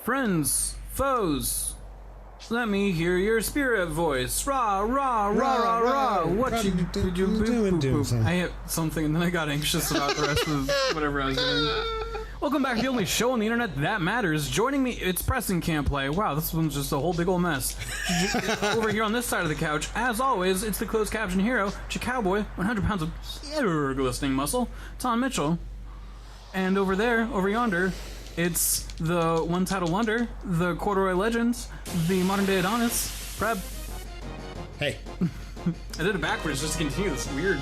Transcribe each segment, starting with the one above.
Friends, foes, let me hear your spirit voice. Rah, rah, rah, rah, rah. What you do? I hit something and then I got anxious about the rest of whatever I was doing. Welcome back to the only show on the internet that matters. Joining me, it's Preston Can't Play. Wow, this one's just a whole big old mess. Over here on this side of the couch, as always, it's the closed caption hero, Cowboy, 100 pounds of pure glistening muscle, Taun Mitchell. And over there, over yonder, it's the one-title wonder, the corduroy legend, the modern-day Adonis, Preb. Hey. I did it backwards just to continue this weird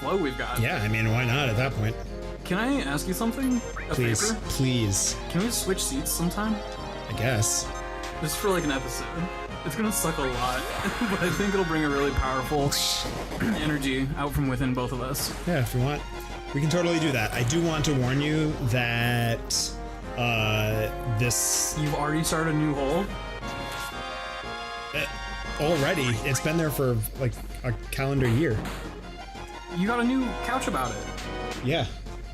flow we've got. Yeah, I mean, why not at that point? Can I ask you something? Please, please. Can we switch seats sometime? I guess. Just for like an episode. It's gonna suck a lot, but I think it'll bring a really powerful energy out from within both of us. Yeah, if you want. We can totally do that. I do want to warn you that this... You've already started a new hole? Already. It's been there for like a calendar year. You got a new couch about it. Yeah.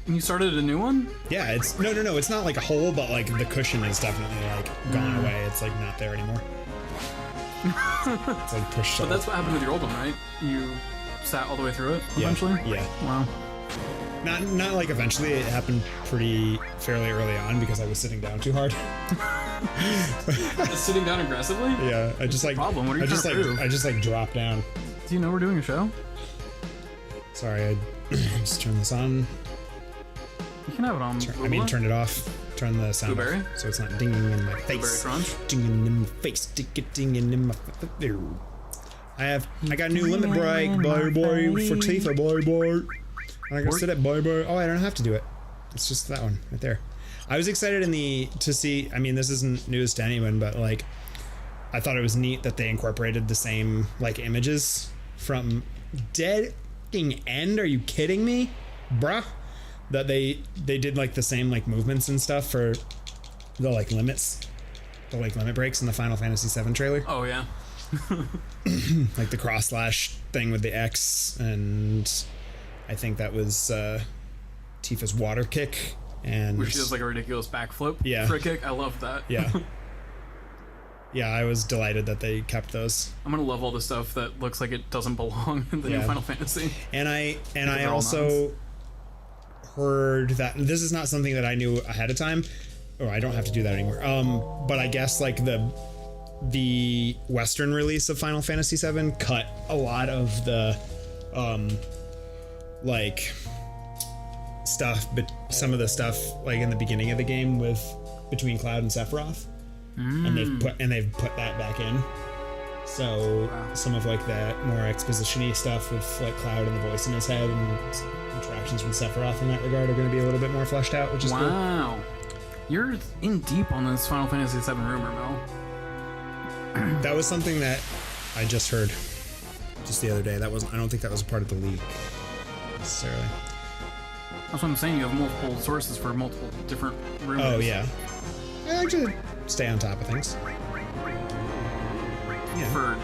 And you started a new one? Yeah, it's... No, it's not like a hole, but like the cushion is definitely like gone away. It's like not there anymore. It's like pushed But that's what happened with your old one, right? You sat all the way through it eventually? Yeah. Wow. Not like eventually. It happened fairly early on because I was sitting down too hard. Sitting down aggressively? Yeah, I just like... Problem? What are you trying to prove? I just like dropped down. Do you know we're doing a show? Sorry, I just turned this on. You can have it on. Turn it off. Turn the sound Blueberry? off so it's not dinging in my face. Blueberry crunch? Dinging in my face. Dinging in my face. I got a new limit break, boy, for Tifa, boy. I can sit at boy. Oh, I don't have to do it. It's just that one right there. I was excited to see. I mean, this isn't news to anyone, but like, I thought it was neat that they incorporated the same like images from Dead End. Are you kidding me, bruh? That they did like the same like movements and stuff for the like limits, the like limit breaks in the Final Fantasy VII trailer. Oh yeah. Like the cross slash thing with the X, and I think that was Tifa's water kick, and where she does like a ridiculous backflip. Yeah. For a kick. I love that. Yeah. Yeah, I was delighted that they kept those. I'm gonna love all the stuff that looks like it doesn't belong in the new Final Fantasy. And I also heard that this is not something that I knew ahead of time. Oh, I don't have to do that anymore. But I guess like the Western release of Final Fantasy VII cut a lot of the like stuff, but some of the stuff like in the beginning of the game with between Cloud and Sephiroth. And they've put that back in. So some of like that more exposition-y stuff with like Cloud and the voice in his head and interactions with Sephiroth in that regard are going to be a little bit more fleshed out, which is cool. Wow. You're in deep on this Final Fantasy VII rumor, Mel. That was something that I just heard just the other day. I don't think that was a part of the leak necessarily. That's what I'm saying. You have multiple sources for multiple different rumors. Oh yeah. I like to stay on top of things. Yeah. For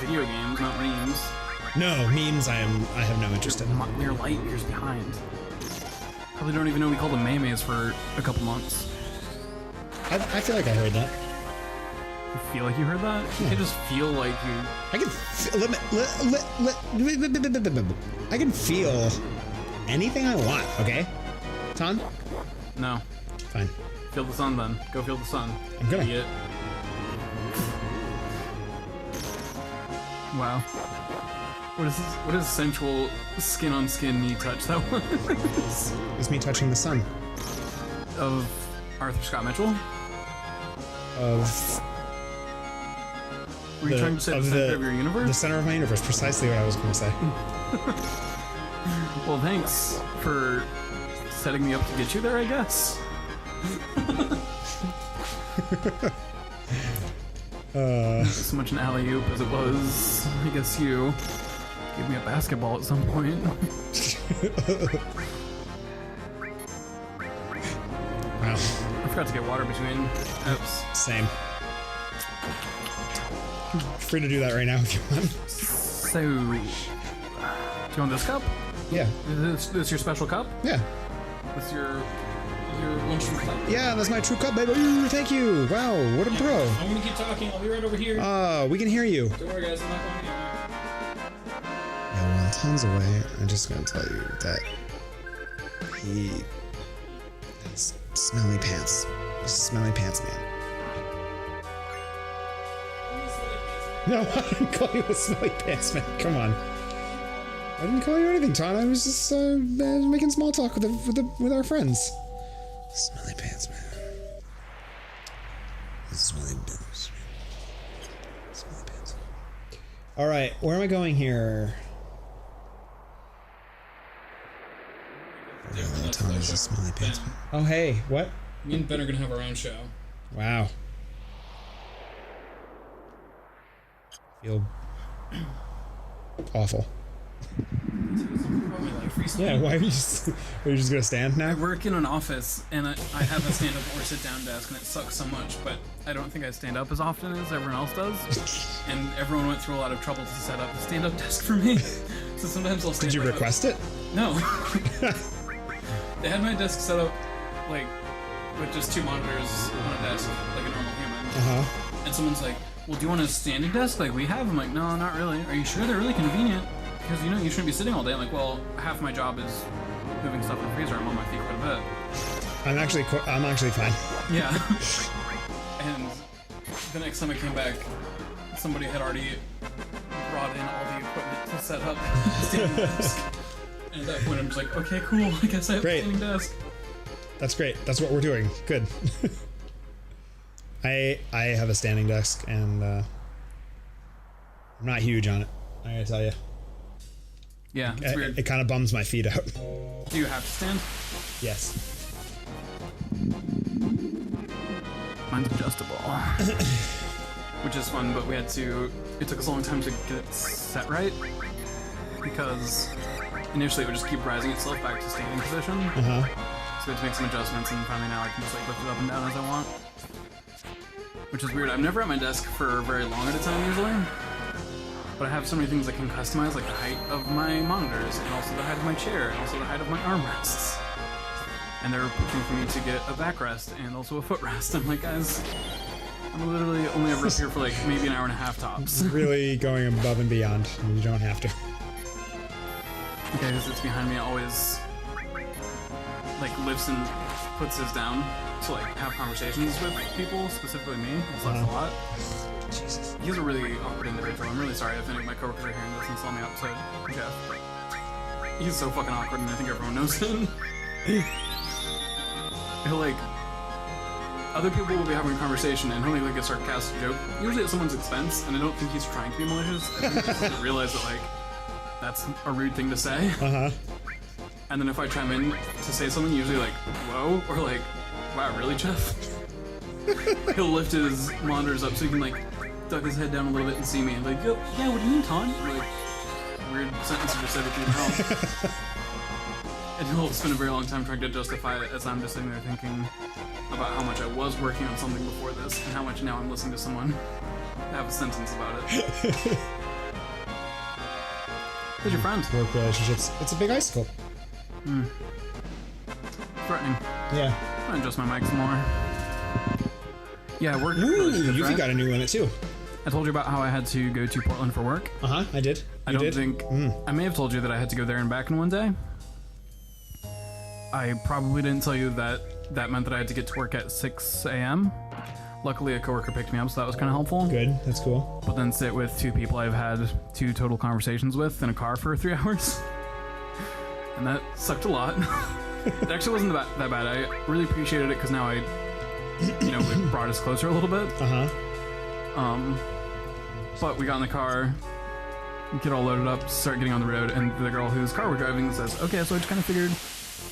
video games, not memes. No, memes I have no interest in. We're light years behind. Probably don't even know we called them maymays for a couple months. I feel like I heard that. You feel like you heard that? Yeah. I just feel like you... I can feel anything I want, okay? Taun? No. Fine. Feel the sun then. Go feel the sun. I'm gonna. Idiot. Wow. What is sensual skin on skin knee touch that was? It's me touching the sun. Of Arthur Scott Mitchell? Of... Were you trying to say the center of your universe? The center of my universe, precisely what I was going to say. Well, thanks for setting me up to get you there, I guess. So much an alley-oop as it was. I guess you gave me a basketball at some point. Wow. I forgot to get water between eps. Same. Free to do that right now if you want. So, do you want this cup? Yeah. Is this your special cup? Yeah. This your one true cup. Yeah, that's my true cup, baby. Thank you. Wow, what a pro. I'm gonna keep talking. I'll be right over here. We can hear you. Don't worry, guys. I'm not going anywhere. Yeah, while Taun's away, I'm just gonna tell you that he has smelly pants. He's a smelly pants man. No, I didn't call you a smelly pants man. Come on. I didn't call you anything, Taun. I was just making small talk with our friends. Smelly pants man. Smelly pants. Smelly pants. All right, where am I going here? Taun is a smelly pants man. Oh, hey, what? Me and Ben are gonna have our own show. Wow. Feel awful. Yeah, why are you just gonna stand now? I work in an office and I have a stand-up or sit-down desk and it sucks so much, but I don't think I stand up as often as everyone else does. And everyone went through a lot of trouble to set up a stand-up desk for me. So sometimes I'll stand. Did you request it? No. They had my desk set up like with just 2 monitors on a desk, like a normal human. And someone's like, well, do you want a standing desk like we have? I'm like, no, not really. Are you sure? They're really convenient. Because, you know, you shouldn't be sitting all day. I'm like, well, half my job is moving stuff in the freezer. I'm on my feet quite a bit. I'm actually fine. Yeah. And the next time I came back, somebody had already brought in all the equipment to set up the standing desk. And at that point, I'm just like, okay, cool. I guess I have a standing desk. That's great. That's what we're doing. Good. I have a standing desk, and I'm not huge on it, I gotta tell you. Yeah, it's weird. It kind of bums my feet out. Do you have to stand? Yes. Mine's adjustable. Which is fun, but it took us a long time to get it set right. Because initially it would just keep rising itself back to standing position. So we had to make some adjustments, and finally now I can just like lift it up and down as I want. Which is weird. I'm never at my desk for very long at a time usually. But I have so many things I can customize, like the height of my monitors, and also the height of my chair, and also the height of my armrests. And they're pushing for me to get a backrest and also a footrest. I'm like, guys, I'm literally only ever up here for like maybe an hour and a half tops. Really going above and beyond. You don't have to. The guy who sits behind me always like lifts and puts his down to like have conversations with people, specifically me. It's a lot. Jesus. He's a really awkward individual. I'm really sorry if any of my coworkers are hearing this and saw me outside Jeff. He's so fucking awkward, and I think everyone knows him. He'll like, other people will be having a conversation, and he'll make like a sarcastic joke, usually at someone's expense, and I don't think he's trying to be malicious. I think he just doesn't realize that like that's a rude thing to say. And then if I chime in to say something, usually like, whoa, or like, wow, really, Jeff? He'll lift his monitors up so he can like duck his head down a little bit and see me and like, yo, yeah, what do you mean, Taun? Like, weird sentence you just said with your mouth. And he'll spend a very long time trying to justify it as I'm just sitting there thinking about how much I was working on something before this and how much now I'm listening to someone have a sentence about it. Who's your friend? Work relationships. It's a big icicle. Threatening. Yeah. I'm gonna adjust my mic some more. Yeah, work. Ooh, you've got a new limit too. I told you about how I had to go to Portland for work. I did. I don't think... I may have told you that I had to go there and back in one day. I probably didn't tell you that that meant that I had to get to work at 6 a.m. Luckily, a coworker picked me up, so that was kind of helpful. Good, that's cool. But then sit with 2 people I've had 2 total conversations with in a car for 3 hours. And that sucked a lot. It actually wasn't that bad. I really appreciated it because now it brought us closer a little bit. But we got in the car, get all loaded up, start getting on the road, and the girl whose car we're driving says, okay, so I just kind of figured,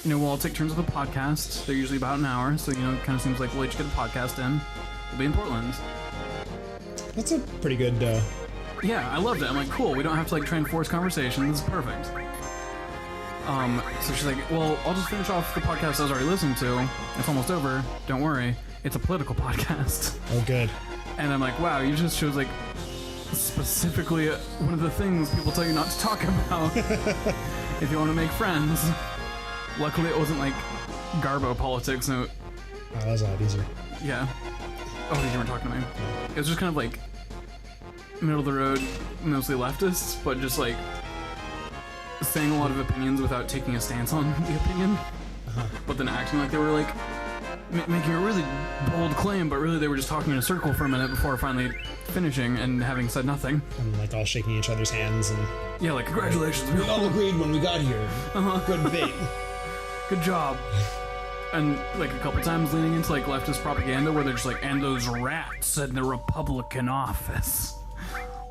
we'll all take turns with a podcast. They're usually about an hour, so, it kind of seems like we'll each get a podcast in. We'll be in Portland. That's a pretty good, Yeah, I loved it. I'm like, cool, we don't have to, try and force conversation. This is perfect. So she's like, well, I'll just finish off the podcast I was already listening to. It's almost over. Don't worry. It's a political podcast. Oh, good. And I'm like, wow, you just chose, specifically one of the things people tell you not to talk about if you want to make friends. Luckily, it wasn't, Garbo politics, and Oh, that was a lot easier. Yeah. Oh, you weren't talking to me. It was just kind of like middle of the road, mostly leftists, but just like saying a lot of opinions without taking a stance on the opinion. But then acting like they were like making a really bold claim, but really they were just talking in a circle for a minute before finally finishing and having said nothing. And like all shaking each other's hands and... Yeah, like, congratulations. We all agreed when we got here. Good debate. Good job. And like a couple times leaning into like leftist propaganda where they're just like, and those rats in the Republican office.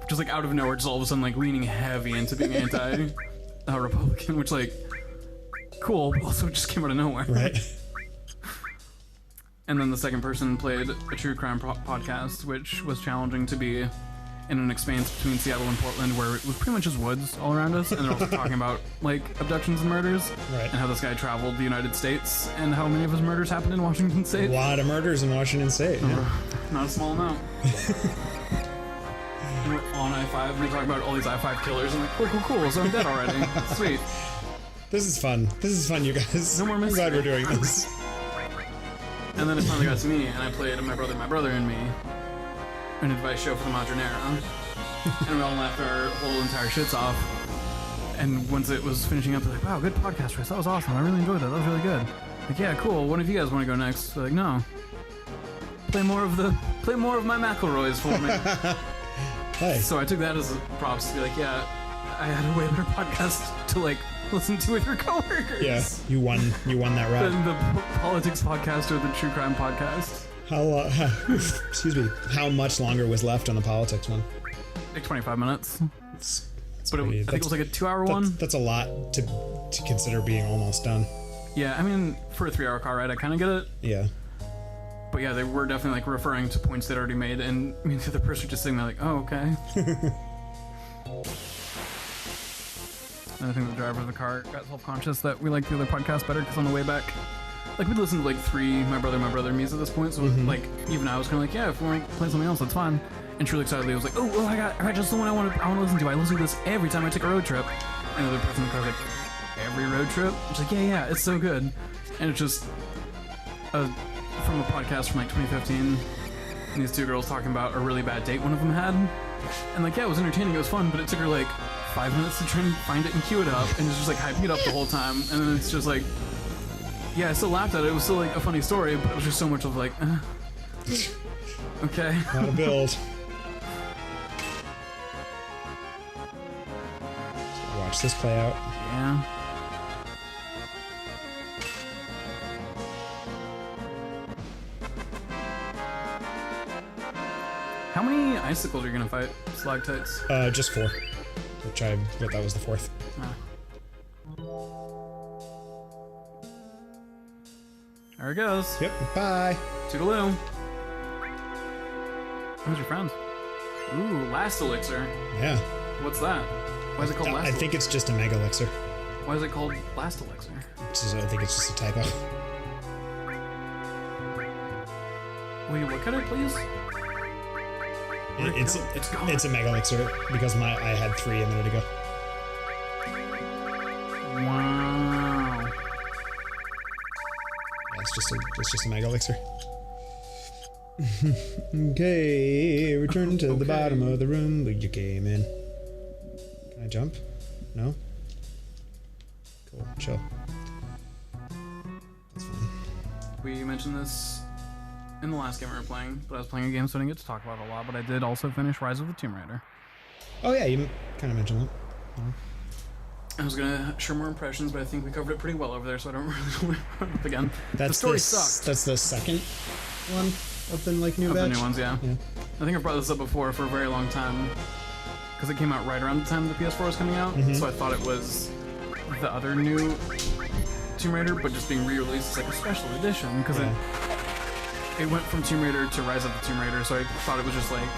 Just like out of nowhere, just all of a sudden like leaning heavy into being anti-Republican, which like, cool, but also just came out of nowhere. Right. And then the second person played a true crime podcast, which was challenging to be in an expanse between Seattle and Portland where it was pretty much just woods all around us, and they're also talking about like abductions and murders, right, and how this guy traveled the United States and how many of his murders happened in Washington State. A lot of murders in Washington State. Yeah. Not a small amount. We're on I-5, we talk about all these I-5 killers, and I'm like, cool, so I'm dead already. Sweet. This is fun, you guys. No more mystery. I'm glad we're doing this. And then it finally got to me, and I played My Brother and Me, an advice show for the modern era. And we all laughed our whole entire shits off. And once it was finishing up, they're like, wow, good podcast, Chris. That was awesome. I really enjoyed that. That was really good. Like, yeah, cool. One of you guys want to go next? They're like, no. Play more of my McElroys for me. Hey. So I took that as props to be like, yeah, I had a way better podcast to like listen to with your coworkers. Yeah, you won that round. Than the politics podcast or the true crime podcast. Excuse me, how much longer was left on the politics one? Like 25 minutes. But I think it was like a 2-hour one. That's a lot to consider being almost done. Yeah, I mean, for a 3-hour car ride, I kind of get it. Yeah. But yeah, they were definitely like referring to points they'd already made, and I mean, the other person just sitting there like, oh, okay. And I think the driver of the car got self-conscious that we liked the other podcast better, because on the way back, like, we'd listened to like 3 My Brother me's at this point, so like, even I was kind of like, yeah, if we want to play something else, that's fine. And truly excitedly, I was like, oh, I got just the one I want to listen to. I listen to this every time I take a road trip. And the other person in the car was like, every road trip? I was like, yeah, it's so good. And it's just from a podcast from like 2015, and these 2 girls talking about a really bad date one of them had. And like, yeah, it was entertaining, it was fun, but it took her like 5 minutes to try and find it and cue it up, and it's just like hyping it up the whole time. And then it's just like, yeah, I still laughed at it. It was still like a funny story, but it was just so much of like, okay. Not a build. Watch this play out. Yeah. How many icicles are you gonna fight? Stalactites? Just 4. But that was the 4th. There it goes. Yep, bye. Toodaloo. Who's your friend? Ooh, last elixir. Yeah. What's that? Why is it called last elixir? I think it's just a mega elixir. Why is it called last elixir? I think it's just a typo. Will you look at it, please? It's a mega elixir because I had 3 a minute ago. Wow. Yeah, it's just a mega elixir. Okay, return to the bottom of the room you came in. Can I jump? No? Cool, chill. That's fine. We mentioned this in the last game we were playing, but I was playing a game so I didn't get to talk about it a lot, but I did also finish Rise of the Tomb Raider. Oh yeah, you kind of mentioned that. I was gonna share more impressions, but I think we covered it pretty well over there, so I don't really want to run up again. The story sucked. That's the second one of the new of batch? the new ones, yeah. I think I've brought this up before for a very long time, because it came out right around the time the PS4 was coming out, so I thought it was the other new Tomb Raider, but just being re-released as like a special edition, because it went from Tomb Raider to Rise of the Tomb Raider, so I thought it was just like...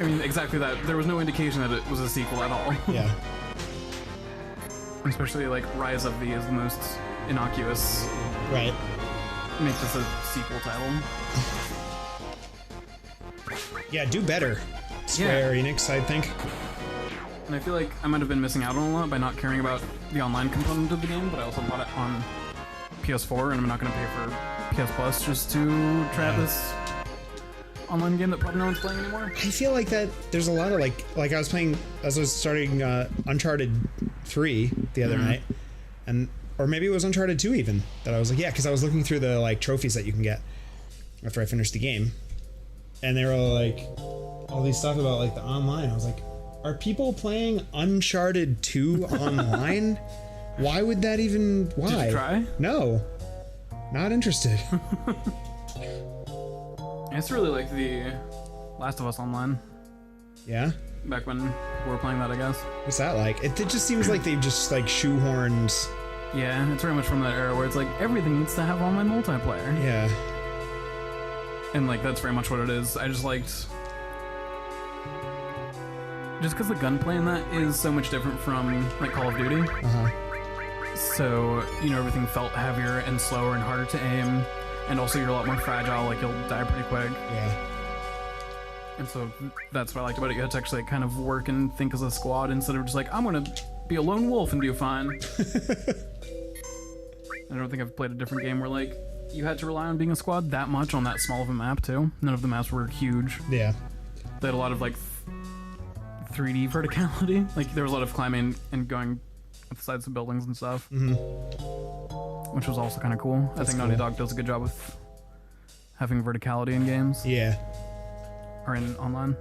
I mean, exactly that. There was no indication that it was a sequel at all. Yeah. Especially, like, Rise of the is the most innocuous. Right. Make this a sequel title. Yeah, do better, Square Enix, I think. And I feel like I might have been missing out on a lot by not caring about the online component of the game, but I also bought it on PS4, and I'm not going to pay for PS Plus just to try out this online game that probably no one's playing anymore. I feel like that there's a lot of like I was playing as I was starting Uncharted 3 the other night, and or maybe it was Uncharted 2 even, that I was like, yeah, because I was looking through the like trophies that you can get after I finished the game, and they were like all these stuff about like the online. I was like, are people playing Uncharted 2 online? Why would that even? Why? Did you try? No, not interested. I used to really like the Last of Us Online. Yeah? Back when we were playing that, I guess. What's that like? It just seems like they've just like shoehorned. Yeah, it's very much from that era where it's like everything needs to have online multiplayer. Yeah. And like that's very much what it is. I just liked, just because the gunplay in that is so much different from like Call of Duty. So everything felt heavier and slower and harder to aim, and also you're a lot more fragile. Like you'll die pretty quick. Yeah. And so that's what I liked about it. You had to actually kind of work and think as a squad instead of just like, I'm gonna be a lone wolf and do fine. I don't think I've played a different game where like you had to rely on being a squad that much on that small of a map too. None of the maps were huge. Yeah. They had a lot of like 3D verticality. Like there was a lot of climbing and going up the sides of buildings and stuff. Which was also kind of cool. I think Naughty Dog does a good job with having verticality in games. Yeah. Or in online.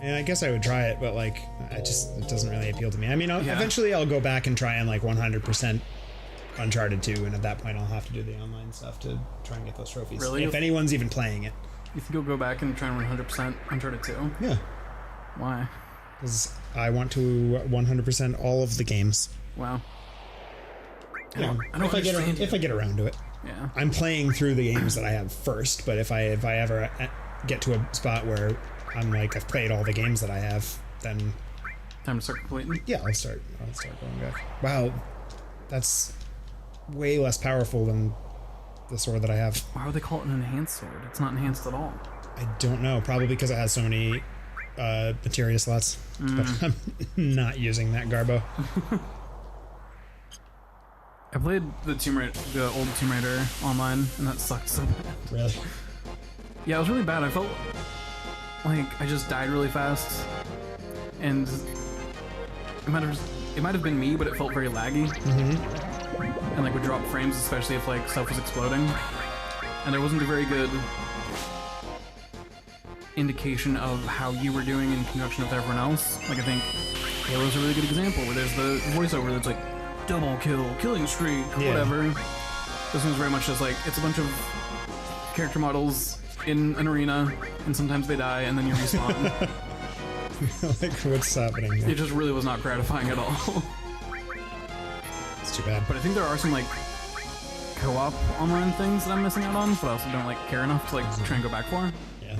And I guess I would try it, but like, it doesn't really appeal to me. I mean, eventually I'll go back and try and like 100% Uncharted 2, and at that point I'll have to do the online stuff to try and get those trophies. Really? If anyone's even playing it. You think you'll go back and try and 100% Uncharted 2? Yeah. Why? Because I want to 100% all of the games. Wow. Yeah. If I get around to it. Yeah. I'm playing through the games that I have first, but if I ever get to a spot where I'm like, I've played all the games that I have, then time to start completing. Yeah, I'll start going back. Wow, that's way less powerful than the sword that I have. Why would they call it an enhanced sword? It's not enhanced at all. I don't know. Probably because it has so many materia slots. But I'm not using that garbo. I played the old Tomb Raider online, and that sucked so bad. Really? Yeah, it was really bad. I felt like I just died really fast, and it might have been me, but it felt very laggy, and like would drop frames, especially if like stuff was exploding, and there wasn't a very good indication of how you were doing in conjunction with everyone else. Like I think Halo's a really good example where there's the voiceover that's like double kill, killing streak, whatever. This one's very much just like, it's a bunch of character models in an arena, and sometimes they die, and then you respawn. Like, what's happening here? It just really was not gratifying at all. It's too bad. But I think there are some like co-op online things that I'm missing out on, but I also don't like care enough to like try and go back for. Yeah.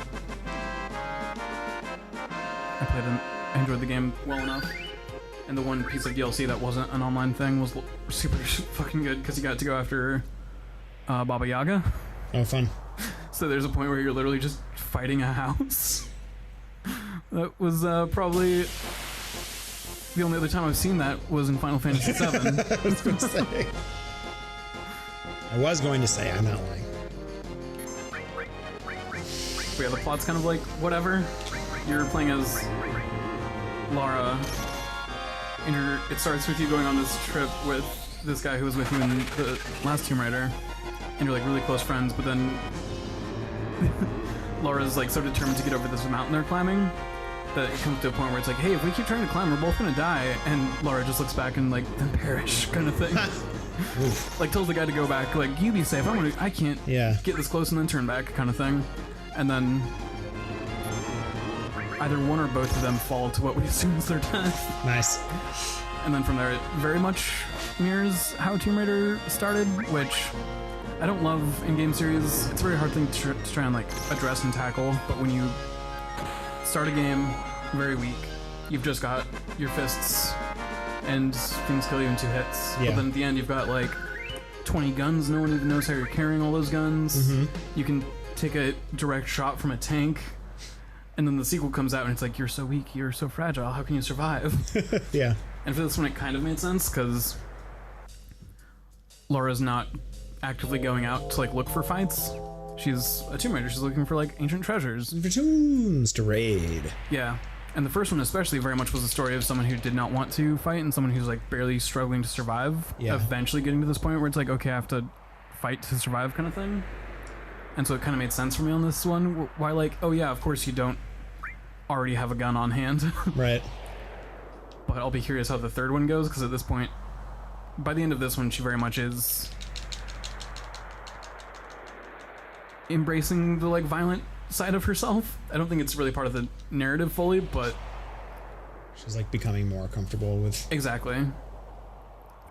I enjoyed the game well enough. And the one piece of DLC that wasn't an online thing was super fucking good because you got to go after Baba Yaga. Oh, fun. So there's a point where you're literally just fighting a house. That was probably the only other time I've seen that was in Final Fantasy VII. I was going to say, I'm not lying. But yeah, the plot's kind of like whatever. You're playing as Lara. And it starts with you going on this trip with this guy who was with you in the last Tomb Raider, and you're like really close friends, but then Laura's like so determined to get over this mountain they're climbing that it comes to a point where it's like, hey, if we keep trying to climb, we're both gonna die, and Lara just looks back and like, then perish kind of thing. Like tells the guy to go back, like, you be safe, I can't get this close and then turn back kind of thing. And then either one or both of them fall to what we assume is their death. Nice. And then from there, it very much mirrors how Tomb Raider started, which I don't love in game series. It's a very hard thing to try and like address and tackle, but when you start a game very weak, you've just got your fists and things kill you in 2 hits. But then at the end, you've got like 20 guns. No one even knows how you're carrying all those guns. You can take a direct shot from a tank. And then the sequel comes out and it's like, you're so weak, you're so fragile, how can you survive? Yeah. And for this one it kind of made sense, because Laura's not actively going out to like look for fights. She's a Tomb Raider. She's looking for like ancient treasures. For tombs to raid. Yeah. And the first one especially very much was a story of someone who did not want to fight and someone who's like barely struggling to survive. Yeah. Eventually getting to this point where it's like, okay, I have to fight to survive kind of thing. And so it kind of made sense for me on this one. Why like, oh yeah, of course you don't already have a gun on hand. Right. But I'll be curious how the third one goes, because at this point, by the end of this one, she very much is embracing the like violent side of herself. I don't think it's really part of the narrative fully, but she's like becoming more comfortable with. Exactly.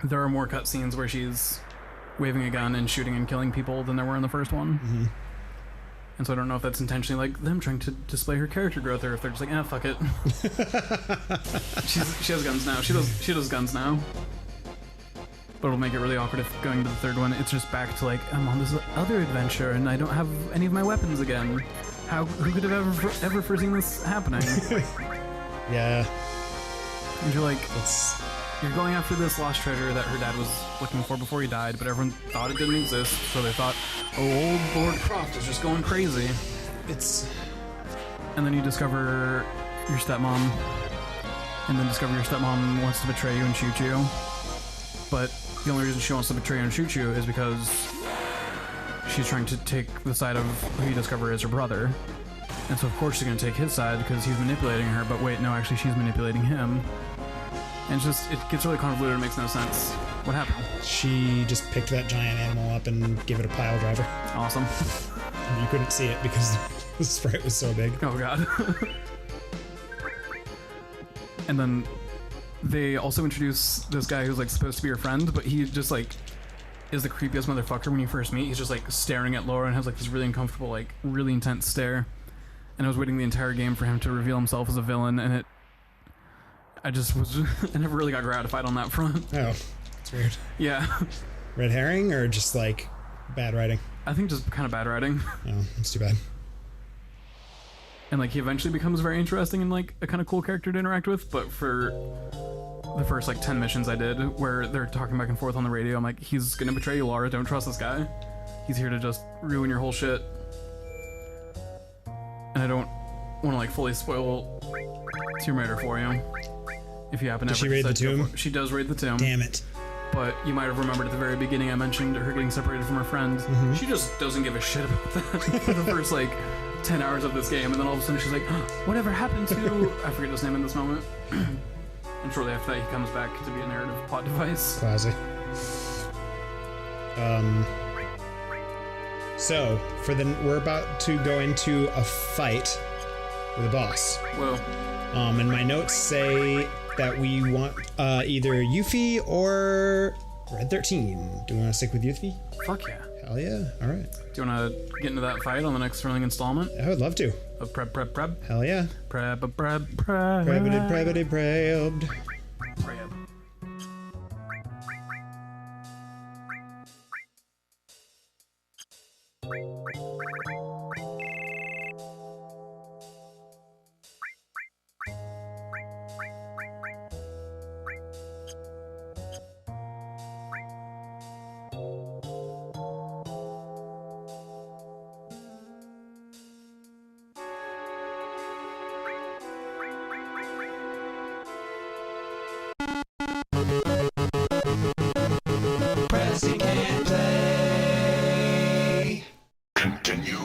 There are more cutscenes where she's waving a gun and shooting and killing people than there were in the first one. Mm-hmm. And so I don't know if that's intentionally like them trying to display her character growth, or if they're just like, fuck it. She has guns now. She does guns now. But it'll make it really awkward if going to the third one, it's just back to like, I'm on this other adventure and I don't have any of my weapons again. Who could have ever foreseen this happening? Yeah. And you're like, It's... you're going after this lost treasure that her dad was looking for before he died, but everyone thought it didn't exist, so they thought, oh, old Lord Croft is just going crazy. It's... And then you discover your stepmom, and then discover your stepmom wants to betray you and shoot you. But the only reason she wants to betray you and shoot you is because she's trying to take the side of who you discover is her brother. And so of course she's going to take his side because he's manipulating her, but wait, no, actually she's manipulating him. And it's just, it gets really convoluted, it makes no sense. What happened? She just picked that giant animal up and gave it a pile driver. Awesome. You couldn't see it because the sprite was so big. Oh god. And then they also introduce this guy who's like supposed to be her friend, but he just like is the creepiest motherfucker when you first meet. He's just like staring at Laura and has like this really uncomfortable, like really intense stare. And I was waiting the entire game for him to reveal himself as a villain, and I never really got gratified on that front. Oh, that's weird. Yeah. Red herring or just like bad writing? I think just kind of bad writing. Oh, that's too bad. And like he eventually becomes very interesting and like a kind of cool character to interact with, but for the first like 10 missions I did where they're talking back and forth on the radio, I'm like, he's gonna betray you, Laura, don't trust this guy. He's here to just ruin your whole shit. And I don't want to like fully spoil Tomb Raider for you. If you happen to Does she raid the tomb? She does raid the tomb. Damn it. But you might have remembered at the very beginning I mentioned her getting separated from her friend. Mm-hmm. She just doesn't give a shit about that for the first like 10 hours of this game, and then all of a sudden she's like, whatever happened to... I forget his name in this moment. And shortly after that he comes back to be a narrative plot device. Classic. So, we're about to go into a fight with a boss. Whoa. And my notes say that we want either Yuffie or Red 13. Do we want to stick with Yuffie? Fuck yeah. Hell yeah. All right. Do you want to get into that fight on the next thrilling installment? I would love to. Of Prep? Hell yeah. Prep. Prebbed. Prep. Pressing and play. Continue.